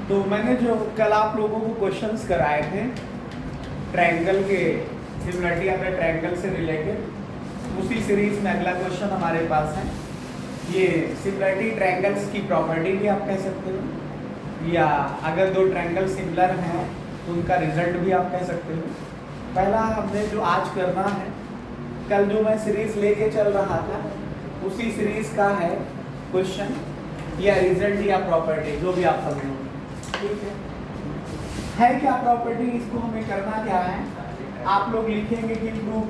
तो मैंने जो कल आप लोगों को क्वेश्चंस कराए थे ट्रायंगल के सिमिलरिटी ऑफ द ट्रायंगल से रिलेटेड, उसी सीरीज में अगला क्वेश्चन हमारे पास है। ये सिमिलरिटी ट्रायंगल्स की प्रॉपर्टी भी आप कह सकते हो, या अगर दो ट्रायंगल सिमिलर हैं तो उनका रिजल्ट भी आप कह सकते हो। पहला हमने जो आज करना है, कल जो मैं सीरीज लेके चल रहा था उसी सीरीज का है क्वेश्चन या रिजल्ट या प्रॉपर्टी, जो भी आप समझो। ठीक है क्या प्रॉपर्टी? इसको हमें करना क्या है, आप लोग लिखेंगे कि prove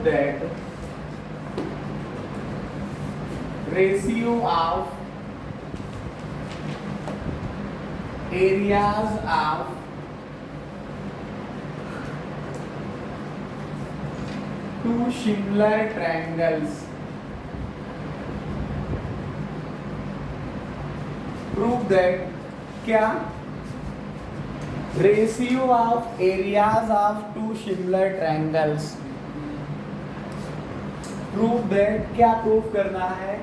that ratio of areas of two similar triangles, prove that क्या ratio of areas of two similar triangles, prove that क्या प्रूव करना है,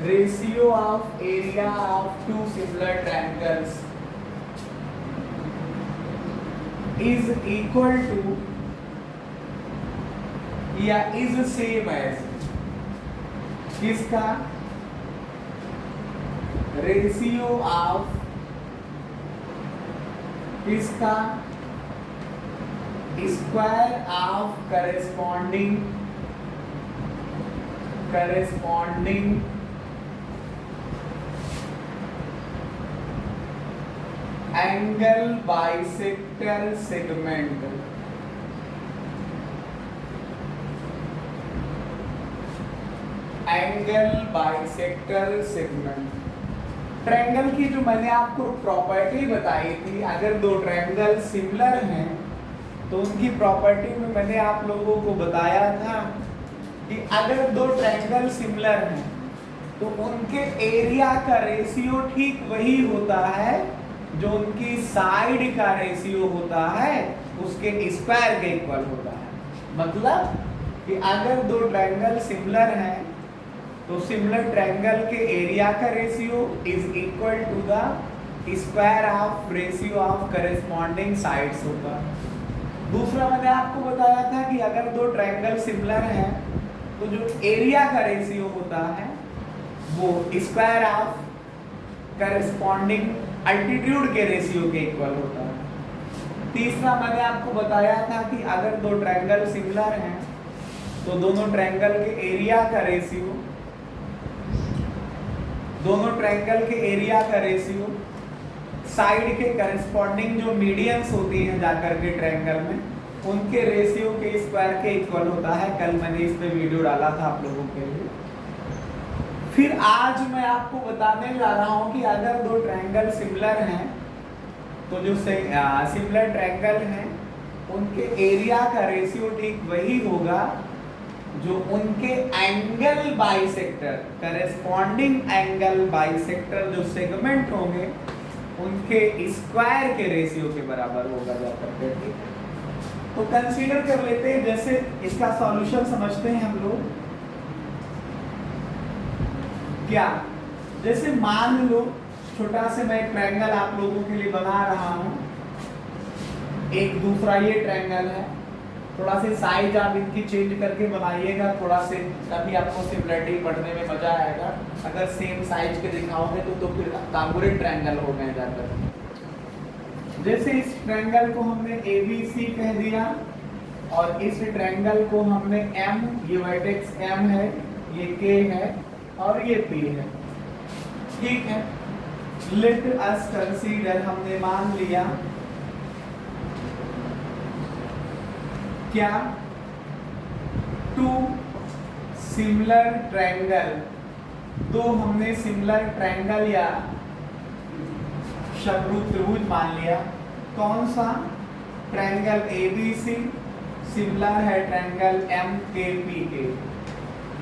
ratio of area of two similar triangles is equal to या is same as किसका, ratio of किसका, square of corresponding angle bisector segment, triangle की जो मैंने आपको प्रॉपर्टी बताई थी, अगर दो ट्रायंगल सिमिलर हैं तो उनकी प्रॉपर्टी में मैंने आप लोगों को बताया था कि अगर दो ट्रायंगल सिमिलर हैं तो उनके एरिया का रेशियो ठीक वही होता है जो उनकी साइड का रेशियो होता है उसके स्क्वायर के इक्वल होता है। मतलब कि अगर दो ट्रायंगल सिमिलर हैं तो सिमिलर ट्रायंगल के एरिया का ratio is equal to the square of ratio of corresponding sides होगा। दूसरा मैंने आपको बताया था कि अगर दो ट्रायंगल सिमिलर हैं तो जो एरिया का रेशियो होता है वो स्क्वायर ऑफ करेस्पॉन्डिंग अल्टीट्यूड के रेशियो के इक्वल होता है। तीसरा मैंने आपको बताया था कि अगर दो ट्रायंगल सिमिलर हैं तो दोनों ट्रायंगल के एरिया का रेशियो साइड के करस्पॉन्डिंग जो मीडियंस होती हैं जाकर के ट्रायंगल में उनके रेशियो के स्क्वायर के इक्वल होता है। कल मैंने इस पे वीडियो डाला था आप लोगों के लिए। फिर आज मैं आपको बताने जा रहा हूं कि अगर दो ट्रायंगल सिमिलर हैं तो जो सिमिलर ट्रायंगल हैं उनके एरिया का रेशियो ठीक वही होगा जो उनके angle bisector corresponding angle bisector जो सेगमेंट होंगे उनके स्क्वायर के रेशियो के बराबर होगा जाकर के। तो कंसीडर कर लेते हैं, जैसे इसका सॉल्यूशन समझते हैं हम लोग। क्या, जैसे मान लो छोटा से मैं एक ट्रायंगल आप लोगों के लिए बना रहा हूं, एक दूसरा ये ट्रायंगल है, थोड़ा से साइज आप इनकी चेंज करके बनाइएगा थोड़ा से, तभी आपको सिमिलरिटी पढ़ने में मजा आएगा। अगर सेम साइज के दिखाओगे तो फिर कॉन्ग्रुएंट ट्रायंगल हो गए जाकर। जैसे इस ट्रायंगल को हमने ABC कह दिया और इस ट्रायंगल को हमने M, ये वर्टेक्स M है, ये K है और ये P है। ठीक है, लेट अस कंसीडर, हमने मान लिया क्या, टू सिमिलर ट्रायंगल, दो हमने सिमिलर ट्रायंगल या समरूप त्रिभुज मान लिया। कौन सा? ट्रायंगल ABC सिमिलर है ट्रायंगल MKP के।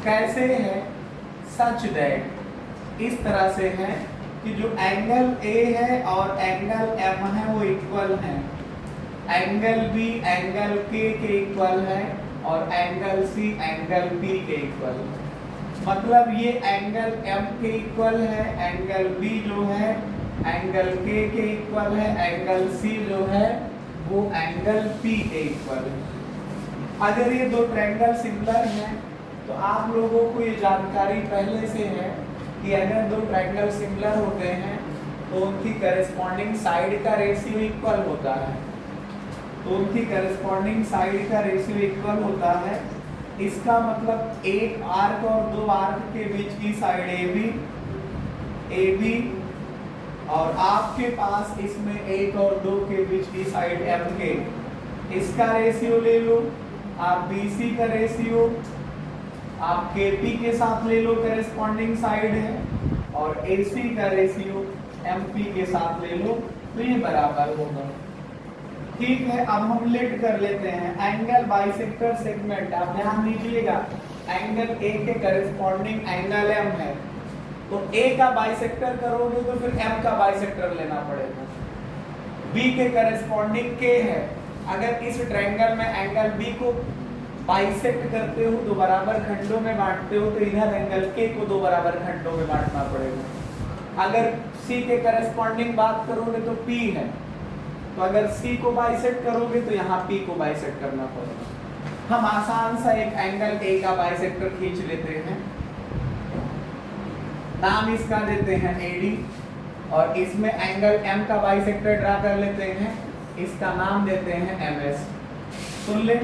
कैसे है? सच दैट, इस तरह से है कि जो एंगल A है और एंगल M है वो इक्वल है, एंगल B एंगल K के इक्वल है और एंगल C एंगल P के इक्वल है। मतलब ये एंगल M के इक्वल है, एंगल B जो है एंगल K के इक्वल है, एंगल C जो है वो एंगल P के इक्वल है। अगर ये दो ट्रायंगल सिमिलर हैं तो आप लोगों को ये जानकारी पहले से है कि अगर दो ट्रायंगल सिमिलर होते हैं तो उनकी करस्पॉन्डिंग साइड का रेशियो इक्वल होता है। तो उनकी करस्पॉन्डिंग साइड का रेशियो इक्वल होता है। इसका मतलब एक आर्क और दो आर्क के बीच की साइड AB और आपके पास इसमें एक और दो के बीच की साइड MK, इसका रेशियो ले लो। आप BC का रेशियो आप KP के साथ ले लो, करस्पॉन्डिंग साइड है, और AC का रेशियो MP के साथ ले लो, तो ये बराबर होगा। ठीक है, अब हम लेट कर लेते हैं एंगल बाइसेक्टर सेगमेंट। आप ध्यान दीजिएगा, एंगल A के करस्पॉन्डिंग एंगल M है, तो A का बाइसेक्टर करोगे तो फिर M का बाइसेक्टर लेना पड़ेगा। B के करस्पॉन्डिंग K है, अगर इस ट्रायंगल में एंगल B को बाइसेक्ट करते हो तो बराबर खंडों में बांटते हो, तो इधर एंगल K को दो बराबर खंडों में बांटना पड़ेगा। अगर C के करस्पॉन्डिंग बात करोगे तो P है, तो अगर C को बाइसेक्ट करोगे तो यहाँ P को बाइसेक्ट करना पड़ेगा। हम आसान सा एक एंगल A का बाइसेक्टर खींच लेते हैं, नाम इसका देते हैं AD, और इसमें एंगल M का बाइसेक्टर ड्रा कर लेते हैं, इसका नाम देते हैं MS। सुन ले,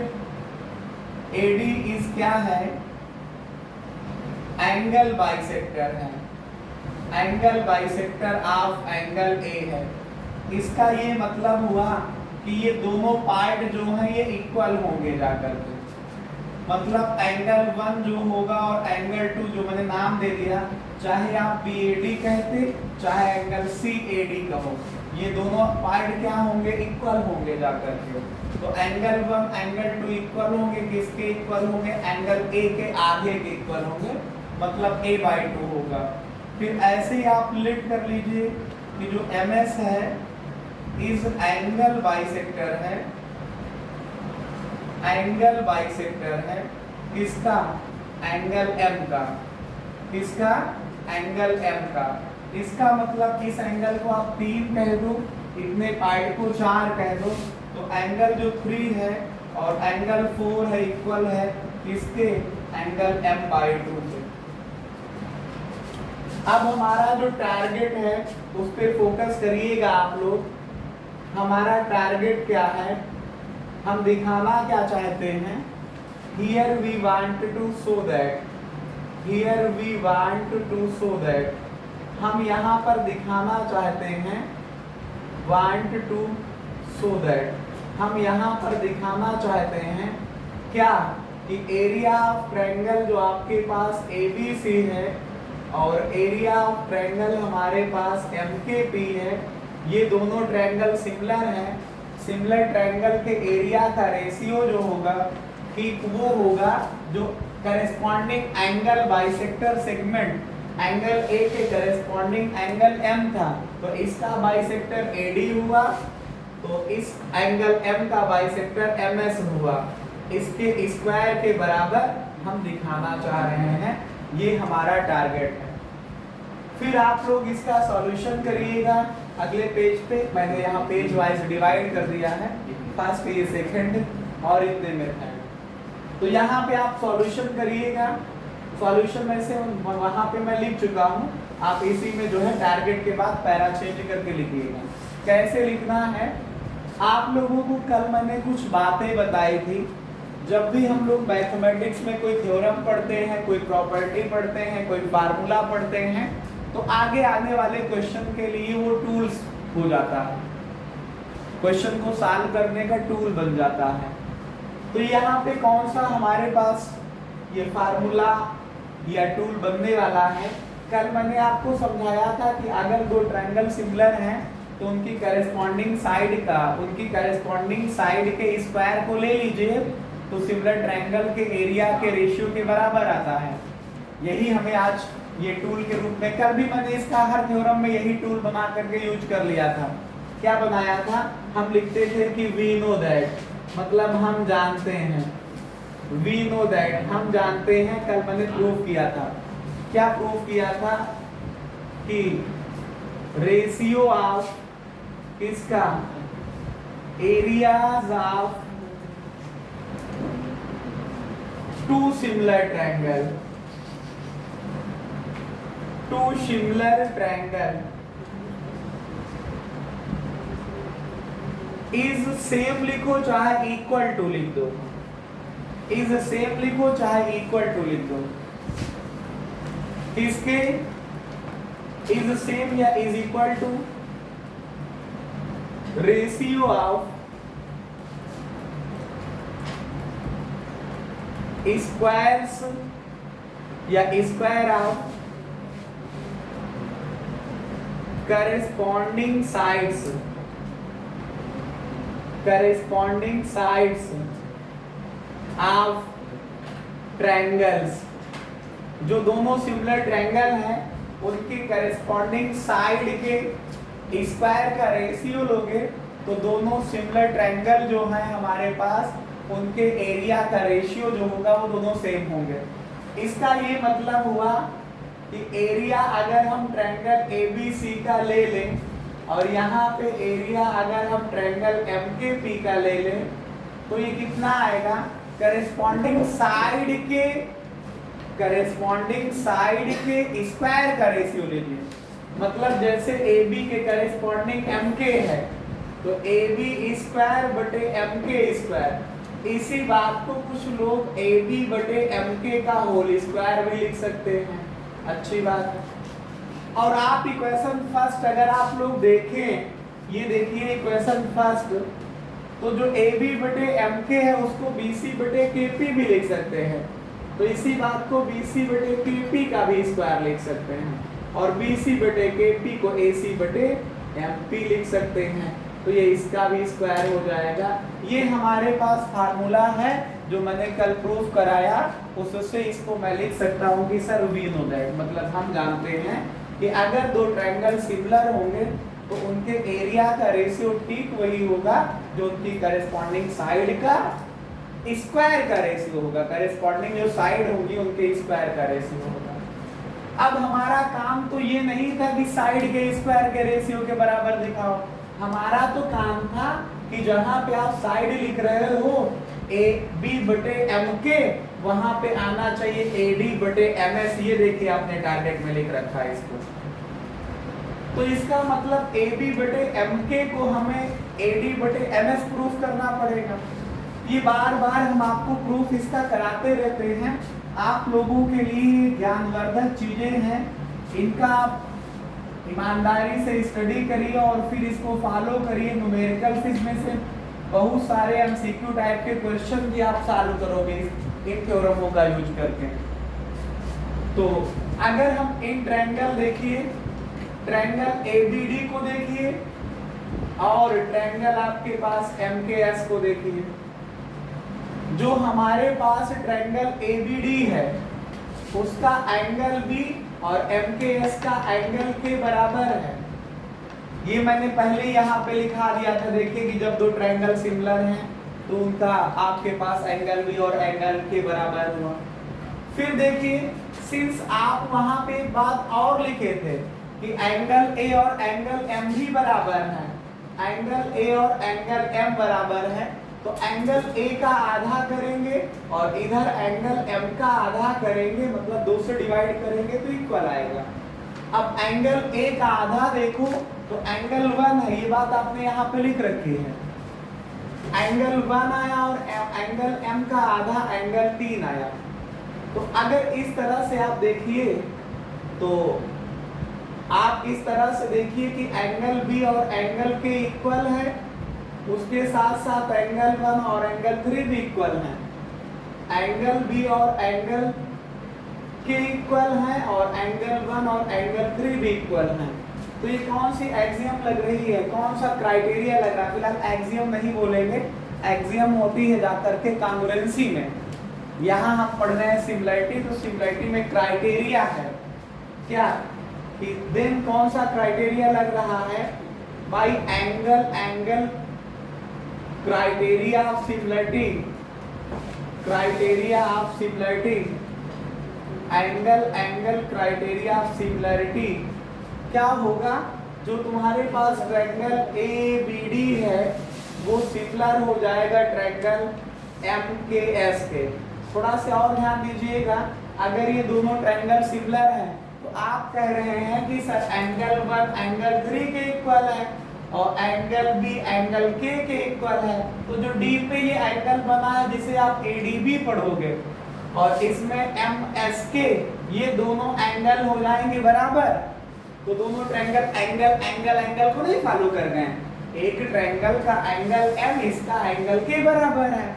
AD इस क्या है, एंगल बाइसेक्टर है, angle bisector of angle A है। इसका ये मतलब हुआ कि ये दोनों पार्ट जो हैं ये इक्वल होंगे जाकर के, मतलब एंगल 1 जो होगा और एंगल 2 जो मैंने नाम दे दिया, चाहे आप BAD कहते चाहे एंगल CAD कहो, ये दोनों पार्ट क्या होंगे, इक्वल होंगे जाकर के। तो एंगल 1 एंगल 2 इक्वल होंगे, किसके इक्वल होंगे, एंगल A के आधे के इक्वल होंगे, मतलब A/2 होगा। फिर ऐसे ही आप लिट कर लीजिए कि जो MS है इस एंगल बाइसेक्टर है, एंगल बाइसेक्टर है किसका, एंगल M का, किसका, एंगल M का। इसका मतलब इस एंगल को आप 3 कह दो, इतने पार्ट को 4 कह दो, तो एंगल जो 3 है और एंगल 4 है इक्वल है किसके, एंगल M/2 के। अब हमारा जो टारगेट है उस पर फोकस करिएगा आप लोग। हमारा टारगेट क्या है, हम दिखाना क्या चाहते हैं, here we want to show that, here we want to show that, हम यहाँ पर दिखाना चाहते हैं, want to show that, हम यहाँ पर दिखाना चाहते हैं क्या, कि एरिया ऑफ ट्रायंगल जो आपके पास ABC है और एरिया ऑफ ट्रायंगल हमारे पास MKP है, ये दोनों ट्रायंगल सिमिलर हैं। सिमिलर ट्रायंगल के एरिया का रेशियो जो होगा ठीक वो होगा जो corresponding angle bisector segment angle A के करस्पॉन्डिंग एंगल M था, तो इसका बाइसेक्टर AD हुआ, तो इस एंगल M का बाइसेक्टर MS हुआ। इसके स्क्वायर के बराबर हम दिखाना चाह रहे हैं, ये हमारा टारगेट है। फिर आप लोग इसका सॉल्यूशन करिएगा अगले पेज पे। मैंने यहाँ पेज वाइज डिवाइड कर दिया है, फर्स्ट ये सेकंड और इतने में है, तो यहाँ पे आप सॉल्यूशन करिएगा। सॉल्यूशन में से वहाँ पे मैं लिख चुका हूँ, आप इसी में जो है टारगेट के बाद पैरा चेंज करके लिखिएगा। कैसे लिखना है, आप लोगों को कल मैंने कुछ बातें बताई थी। जब भी हम लोग मैथमेटिक्स में कोई थ्योरम पढ़ते हैं, कोई प्रॉपर्टी पढ़ते हैं, कोई फार्मूला पढ़ते हैं, तो आगे आने वाले क्वेश्चन के लिए वो टूल्स हो जाता है, क्वेश्चन को सॉल्व करने का टूल बन जाता है। तो यहाँ पे कौन सा हमारे पास ये फार्मूला या टूल बनने वाला है, कल मैंने आपको समझाया था कि अगर दो ट्रायंगल सिमिलर हैं तो उनकी करस्पॉन्डिंग साइड के स्क्वायर को ले लीजिए, तो सिमिलर ट्रायंगल के एरिया के रेशियो के बराबर आता है। यही हमें आज ये टूल के रूप में, कल भी मैंने इसका हर थ्योरम में यही टूल बना करके यूज कर लिया था। क्या बनाया था, हम लिखते थे कि वी नो दैट, मतलब हम जानते हैं, वी नो दैट हम जानते हैं, कल मैंने प्रूव किया था। क्या प्रूव किया था कि रेशियो ऑफ किसका, areas of two similar triangle, two similar triangle is same लिखो चाहे इक्वल टू लिख दो, इज सेम लिखो चाहे इक्वल टू लिख दो, इसके इज सेम या is equal to ratio of squares या square of corresponding sides, corresponding sides of triangles, जो दोनों सिमिलर ट्रायंगल हैं उनके करस्पॉन्डिंग साइड के स्क्वायर का रेशियो लोगे तो दोनों सिमिलर ट्रायंगल जो हैं हमारे पास उनके एरिया का रेशियो जो होगा वो दोनों सेम होंगे। इसका ये मतलब हुआ कि एरिया अगर हम ट्रायंगल ABC का ले लें और यहाँ पे एरिया अगर हम ट्रायंगल MKP का ले लें तो ये कितना आएगा, करस्पॉन्डिंग साइड के स्क्वायर का रेशियो ले लिए। मतलब जैसे AB के करस्पॉन्डिंग MK है तो AB स्क्वायर बटे MK स्क्वायर, इसी बात को कुछ लोग AB बटे MK का होल स्क्वायर भी लिख सकते हैं, अच्छी बात है। और आप इक्वेशन फर्स्ट अगर आप लोग देखें, ये देखिए इक्वेशन फर्स्ट, तो जो AB बटे MK है उसको BC बटे KP भी लिख सकते हैं, तो इसी बात को BC बटे KP का भी स्क्वायर लिख सकते हैं और BC बटे KP को AC बटे MP लिख सकते हैं, तो ये इसका भी स्क्वायर हो जाएगा। ये हमारे पास फार्मूला है जो मैंने कल प्रूफ कराया, उससे इसको मैं लिख सकता हूँ कि सर वी नो दैट, मतलब हम जानते हैं कि अगर दो ट्रायंगल सिमिलर होंगे तो उनके एरिया का रेशियो ठीक वही होगा जो उनकी करस्पॉन्डिंग साइड का स्क्वायर का रेशियो होगा, करस्पॉन्डिंग जो साइड होगी उनके स्क्वायर का रेशियो होगा। अब हमारा काम तो ये नहीं था कि साइड के स्क्वायर के रेशियो के बराबर दिखाओ, हमारा तो काम था कि जहां पे आप साइड लिख रहे हो AB बटे MK, वहां पे आना चाहिए AD बटे MS। ये देखिए आपने टारगेट में लिख रखा है इसको, तो इसका मतलब AB बटे MK को हमें AD बटे MS प्रूफ करना पड़ेगा। ये बार बार हम आपको प्रूफ इसका कराते रहते हैं, आप लोगों के लिए ज्ञानवर्धक चीजें हैं, इनका आप ईमानदारी से स्टडी करिए और फिर इसको फॉलो करिए। न्यूमेरिकल में से बहुत सारे MCQ टाइप के क्वेश्चन भी आप सॉल्व करोगे इन थ्योरमों का यूज करके। तो अगर हम इन ट्रायंगल देखिए, ट्रायंगल ABD को देखिए और ट्रायंगल आपके पास MKS को देखिए। जो हमारे पास ट्रायंगल ABD है उसका एंगल B और MKS का एंगल के बराबर है। ये मैंने पहले यहाँ पे लिखा दिया था, देखिए कि जब दो ट्रायंगल सिमिलर हैं तो उनका आपके पास एंगल B और एंगल के बराबर हुआ। फिर देखिए, सिंस आप वहां पे एक बात और लिखे थे कि एंगल A और एंगल M भी बराबर है, एंगल A और एंगल M बराबर है, तो एंगल A का आधा करेंगे और इधर एंगल M का आधा करेंगे, मतलब 2 से डिवाइड करेंगे तो इक्वल आएगा। अब एंगल A का आधा देखो तो एंगल 1 है, ये बात आपने यहाँ पे लिख रखी है, एंगल 1 आया और एंगल M का आधा एंगल 3 आया। तो अगर इस तरह से आप देखिए तो आप इस तरह से देखिए कि एंगल B और एंगल K इक्वल है, उसके साथ साथ एंगल 1 और एंगल 3 भी इक्वल हैं, एंगल B और एंगल K इक्वल हैं और एंगल 1 और एंगल 3 भी इक्वल हैं। तो ये कौन सी एक्सियम लग रही है, कौन सा क्राइटेरिया लग रहा है? फिलहाल एक्सियम नहीं बोलेंगे, एक्सियम होती है जाकर के कांग्रुएंसी में। यहाँ हम पढ़ रहे हैं सिमिलरिटी, तो सिमिलरिटी में क्राइटेरिया है क्या कि देन कौन सा क्राइटेरिया लग रहा है bye angle criteria of similarity, criteria of similarity angle criteria of similarity क्या होगा, जो तुम्हारे पास ट्रायंगल ए बी डी है वो सिमिलर हो जाएगा ट्रायंगल एम के एस के। थोड़ा सा और ध्यान दीजिएगा, अगर ये दोनों ट्रायंगल सिमिलर हैं तो आप कह रहे हैं कि सर एंगल 1 एंगल 3 के इक्वल है और एंगल बी एंगल के इक्वल है, तो जो डी पे ये एंगल बना है जिसे आप एडीबी पढ़ोगे और इसमें एम एस के, ये दोनों एंगल हो जाएंगे बराबर। तो दोनों ट्रायंगल एंगल को नहीं फॉलो कर गए, एक ट्रायंगल का एंगल m इसका एंगल के बराबर है,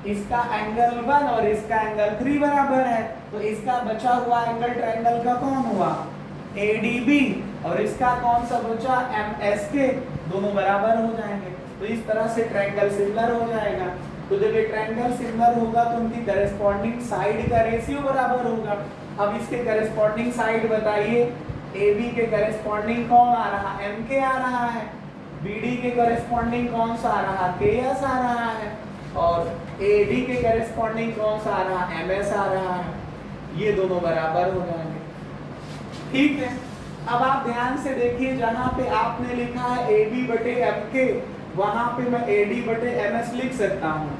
इसका एंगल 1 और इसका एंगल 3 बराबर है, तो इसका बचा हुआ एंगल ट्रायंगल का कौन हुआ, ADB, और इसका कौन सा बचा, MSK, दोनों बराबर हो जाएंगे। तो इस तरह से ट्रायंगल सिमिलर हो जाएगा। तो जब ये ट्रायंगल सिमिलर होगा तो उनकी करेस्पॉन्डिंग साइड का रेशियो बराबर होगा। अब इसके करेस्पॉन्डिंग साइड बताइए, AB के करेस्पॉन्डिंग कौन आ रहा, MK आ रहा है, BD के करेस्पॉन्डिंग कौन सा आ रहा, KS आ रहा है, और AD के करेस्पॉन्डिंग कौन सा आ रहा, MS आ रहा है। ये दोनों बराबर हो जाएंगे, ठीक है। अब आप ध्यान से देखिए, जहां पे आपने लिखा है AB बटे MK, वहां पे मैं AD बटे MS लिख सकता हूं।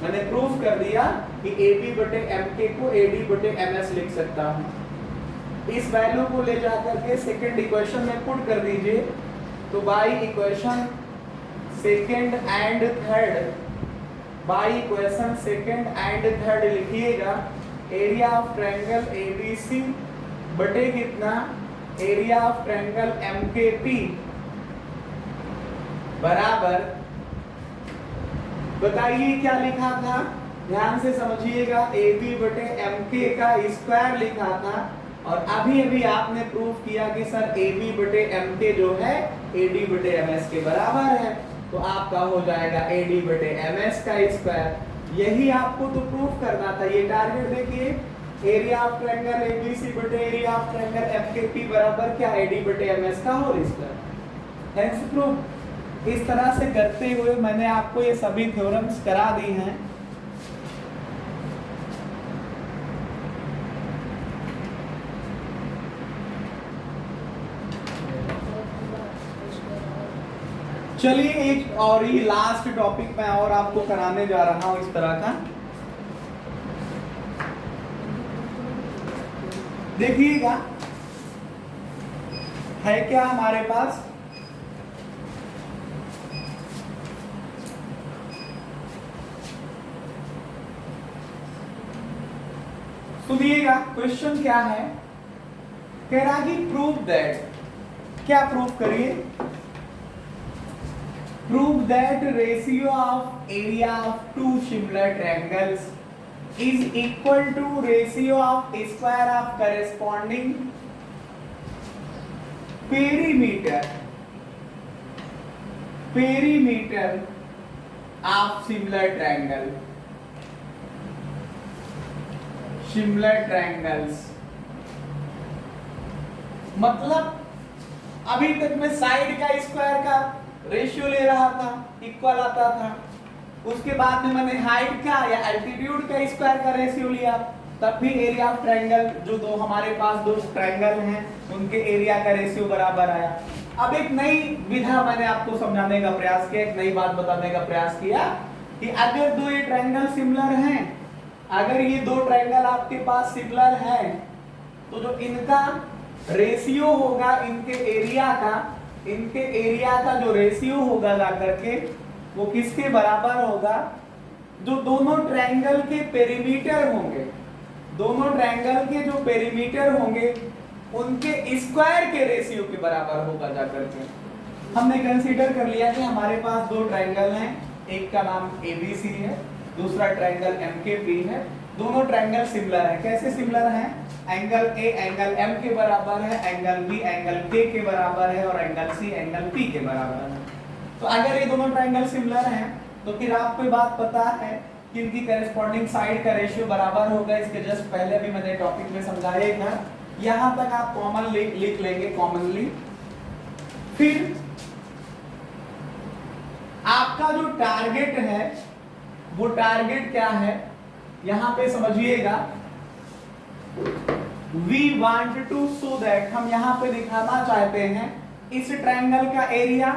मैंने प्रूफ कर दिया कि AB बटे MK को AD बटे MS लिख सकता हूं। इस वैल्यू को ले जाकर के सेकंड इक्वेशन में पुट कर दीजिए, तो by equation second and third लिखिएगा, एरिया ऑफ ट्रायंगल ABC बटे कितना, एरिया ऑफ ट्रायंगल MKP बराबर, बताइए क्या लिखा था, ध्यान से समझिएगा, AB बटे MK का स्क्वायर लिखा था, और अभी अभी आपने प्रूफ किया कि सर AB बटे MK जो है AD बटे MS के बराबर है, तो आपका हो जाएगा AD बटे MS का स्क्वायर। यही आपको तो प्रूफ करना था। ये टारगेट देखिए, एरिया ऑफ ट्रायंगल ABC बटे एरिया ऑफ ट्रायंगल MKP बराबर क्या, AD बटे MS का होल स्क्वायर। Hence proof. इस तरह से करते हुए मैंने आपको ये सभी थ्योरम्स करा दी हैं। चलिए एक और ही लास्ट टॉपिक मैं और आपको कराने जा रहा हूं इस तरह का। देखिएगा, है क्या हमारे पास, सुनिएगा क्वेश्चन क्या है, कह रहा कि प्रूव दैट, क्या प्रूफ करिए, prove that ratio of area of two similar triangles is equal to ratio of square of corresponding perimeter of similar triangles। मतलब अभी तक मैं साइड का स्क्वायर का रेशियो ले रहा था, इक्वल आता था, उसके बाद में मैंने हाइट का या एल्टीट्यूड का स्क्वायर का रेशियो लिया, तब भी एरिया ऑफ ट्रायंगल, जो दो हमारे पास दो ट्रायंगल हैं उनके एरिया का रेशियो बराबर आया। अब एक नई विधा मैंने आपको समझाने का प्रयास किया, एक नई बात बताने का प्रयास किया कि अगर दो ये ट्रायंगल सिमिलर हैं, अगर ये दो ट्रायंगल आपके पास सिमिलर हैं, तो जो इनका रेशियो होगा इनके एरिया का जो रेशियो होगा जाकर के वो किसके बराबर होगा, जो दोनों ट्रायंगल के पेरीमीटर होंगे, दोनों ट्रायंगल के जो पेरीमीटर होंगे उनके स्क्वायर के रेशियो के बराबर होगा जाकर के। हमने कंसीडर कर लिया कि हमारे पास दो ट्रायंगल हैं, एक का नाम ABC है, दूसरा ट्रायंगल MKP है, दोनों ट्रायंगल सिमिलर हैं। कैसे सिमिलर हैं, एंगल A एंगल M के बराबर है, एंगल B एंगल K के बराबर है, और एंगल C एंगल P के बराबर है। तो अगर ये दोनों ट्रायंगल सिमिलर हैं तो फिर आपको बात पता है कि इनकी करेस्पॉन्डिंग साइड का रेशियो बराबर होगा। इसके जस्ट पहले भी मैंने टॉपिक में समझाया था, यहां तक आप कॉमन लिख लेंगे कॉमनली। फिर आपका जो टारगेट है वो टारगेट क्या है, यहां पे समझिएगा, we want to show that, हम यहाँ पे दिखाना चाहते हैं इस ट्रायंगल का एरिया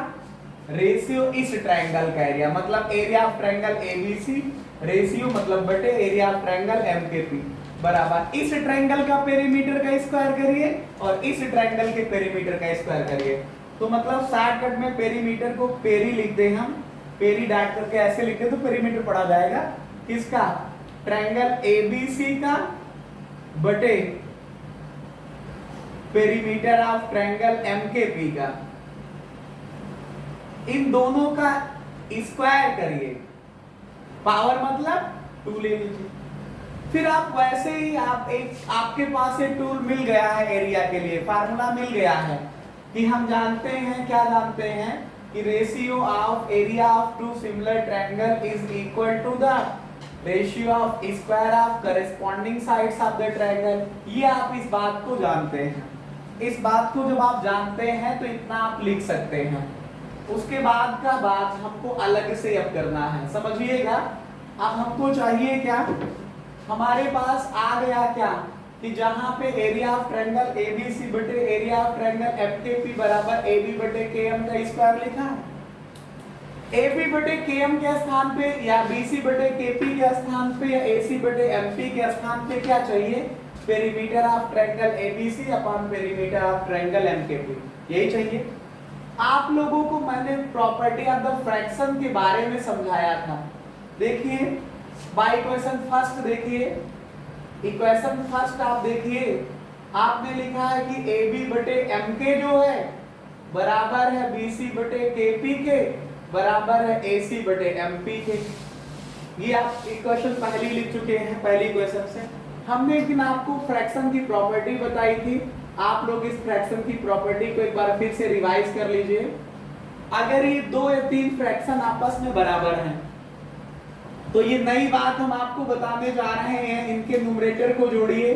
रेशियो इस ट्रायंगल का एरिया, मतलब area of triangle ABC ratio मतलब बटे एरिया ऑफ ट्रायंगल एमकेपी बराबर इस ट्रायंगल का पेरीमीटर का स्क्वायर करिए और इस ट्रायंगल के पेरीमीटर का स्क्वायर करिए। तो मतलब शॉर्टकट में पेरीमीटर को पेरी लिख दे, हम पेरी डॉट करके ऐसे लिखते तो पेरीमीटर पड़ा जाएगा किसका, ट्रायंगल एबीसी का बटे पेरीमीटर ऑफ ट्रायंगल एमकेपी का, इन दोनों का स्क्वायर करिए, पावर मतलब 2 ले लीजिए। फिर आप वैसे ही आपके पास एक टूल मिल गया है एरिया के लिए, फार्मूला मिल गया है कि हम जानते हैं, क्या जानते हैं कि ratio of area of two similar triangle is equal to the ratio of square of corresponding sides of the triangle. ये आप इस बात को जानते हैं। इस बात को जब आप जानते हैं तो इतना आप लिख सकते हैं। उसके बाद का बात हमको अलग से अब करना है, समझिएगा। अब हमको चाहिए क्या, हमारे पास आ गया क्या कि जहां पे एरिया ऑफ ट्रायंगल एबीसी बटे एरिया ऑफ ट्रायंगल एफकेपी बराबर एबी बटे केएम का स्क्वायर लिखा है। एबी बटे केएम के स्थान पे या बीसी बटे केपी के स्थान पे या एसी बटे एमपी के स्थान पे क्या चाहिए, perimeter of triangle ABC upon perimeter of triangle MKP, यही चाहिए। आप लोगों को मैंने प्रॉपर्टी ऑफ द फ्रैक्शन के बारे में समझाया था। देखिए बाय इक्वेशन फर्स्ट, देखिए इक्वेशन फर्स्ट आप देखिए, आपने लिखा है कि ए बी बटे एम के जो है बराबर है बी सी बटे के पी के बराबर है ए सी बटे एम पी के। ये आप इक्वेशन पहली लिख चुके हैं, पहली इक्वेशन से हमने एक दिन आपको फ्रैक्शन की प्रॉपर्टी बताई थी। आप लोग इस फ्रैक्शन की प्रॉपर्टी को एक बार फिर से रिवाइज कर लीजिए। अगर ये 2 या 3 फ्रैक्शन आपस में बराबर हैं तो ये नई बात हम आपको बताने जा रहे हैं, इनके न्यूमरेटर को जोड़िए,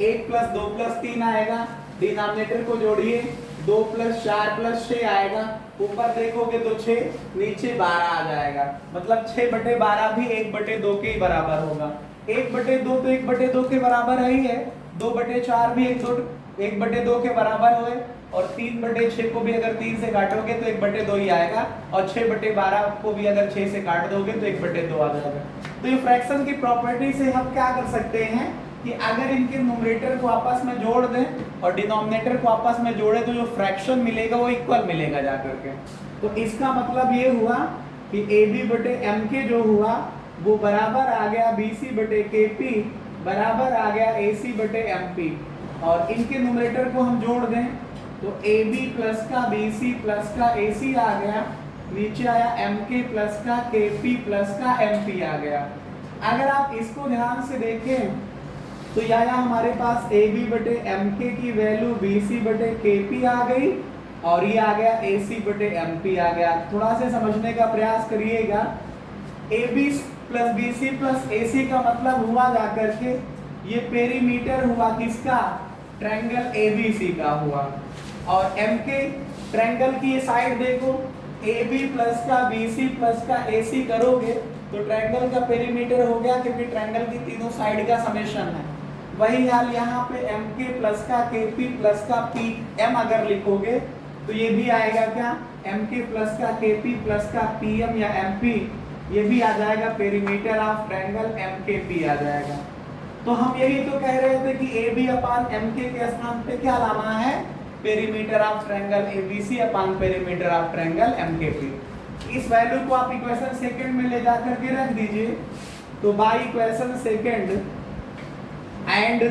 1 + 2 + 3 आएगा, डिनोमिनेटर को जोड़िए, 2 + 4 + 6 आएगा, ऊपर देखोगे तो 6, नीचे 12 आ जाएगा। मतलब 6/12 भी 1/2 के ही बराबर होगा। 1/2 तो 1/2 के बराबर है ही है, 2/4 भी 1/2 के बराबर हुए, और 3/6 को भी अगर 3 से काटोगे तो 1/2 ही आएगा, और 6/12 को भी अगर 6 से काट दोगे तो 1/2 आ जाएगा। तो ये फ्रैक्शन की प्रॉपर्टी से हम क्या कर सकते हैं कि अगर इनके न्यूमरेटर को आपस में जोड़ दें और डिनोमिनेटर को आपस में जोड़े तो जो फ्रैक्शन मिलेगा वो इक्वल मिलेगा जाकर के। तो इसका मतलब ये हुआ कि AB बटे MK जो हुआ वो बराबर आ गया BC बटे KP बराबर आ गया AC बटे MP, और इनके न्यूमरेटर को हम जोड़ दें तो AB प्लस का BC प्लस का AC आ गया, नीचे आया MK प्लस का KP प्लस का MP आ गया। अगर आप इसको ध्यान से देखें तो यह हमारे पास AB बटे MK की वैल्यू BC बटे KP आ गई, और ये आ गया AC बटे MP आ गया। थोड़ा से समझने का प्रयास करिएगा। AB plus BC plus AC का मतलब हुआ जाकर के ये पेरीमीटर हुआ किसका, ट्रायंगल ABC का हुआ, और MK ट्रायंगल की ये साइड देखो, AB प्लस का BC प्लस का AC करोगे तो ट्रायंगल का पेरीमीटर हो गया, क्योंकि ट्रायंगल की तीनों साइड का समेशन है। वही हाल यहाँ पे MK प्लस का KP प्लस का PM अगर लिखोगे तो ये भी आएगा क्या, MK प्लस का KP प्लस का PM या MP, ये भी आ जाएगा पेरीमीटर ऑफ ट्रायंगल MKP आ जाएगा। तो हम यही तो कह रहे थे कि AB अपान MK के स्थान पे क्या लाना है, perimeter of triangle ABC upon perimeter of triangle MKP। इस वैल्यू को आप इक्वेशन सेकंड में ले जाकर के रख दीजिए। तो by equation second and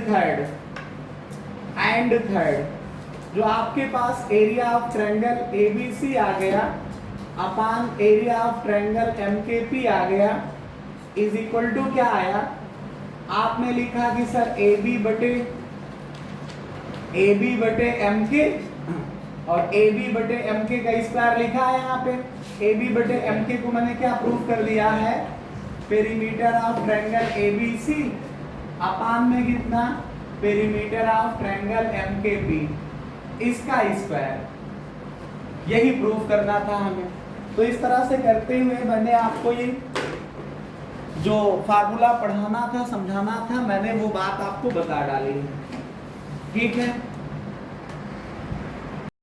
third जो आपके पास एरिया ऑफ ट्रायंगल ABC आ गया अपान एरिया ऑफ ट्रायंगल MKP आ गया इज इक्वल टू क्या आया, आपने लिखा कि सर AB बटे MK, और AB बटे MK का स्क्वायर लिखा है यहाँ पे। AB बटे MK को मैंने क्या प्रूफ कर दिया है, पेरीमीटर ऑफ ट्रायंगल ABC अपान में कितना, पेरीमीटर ऑफ ट्रायंगल MKP, इसका स्क्वायर, यही प्रूफ करना था हमें। तो इस तरह से करते हुए मैंने आपको ये जो फार्मूला पढ़ाना था, समझाना था, मैंने वो बात आपको बता डाली है। ठीक है।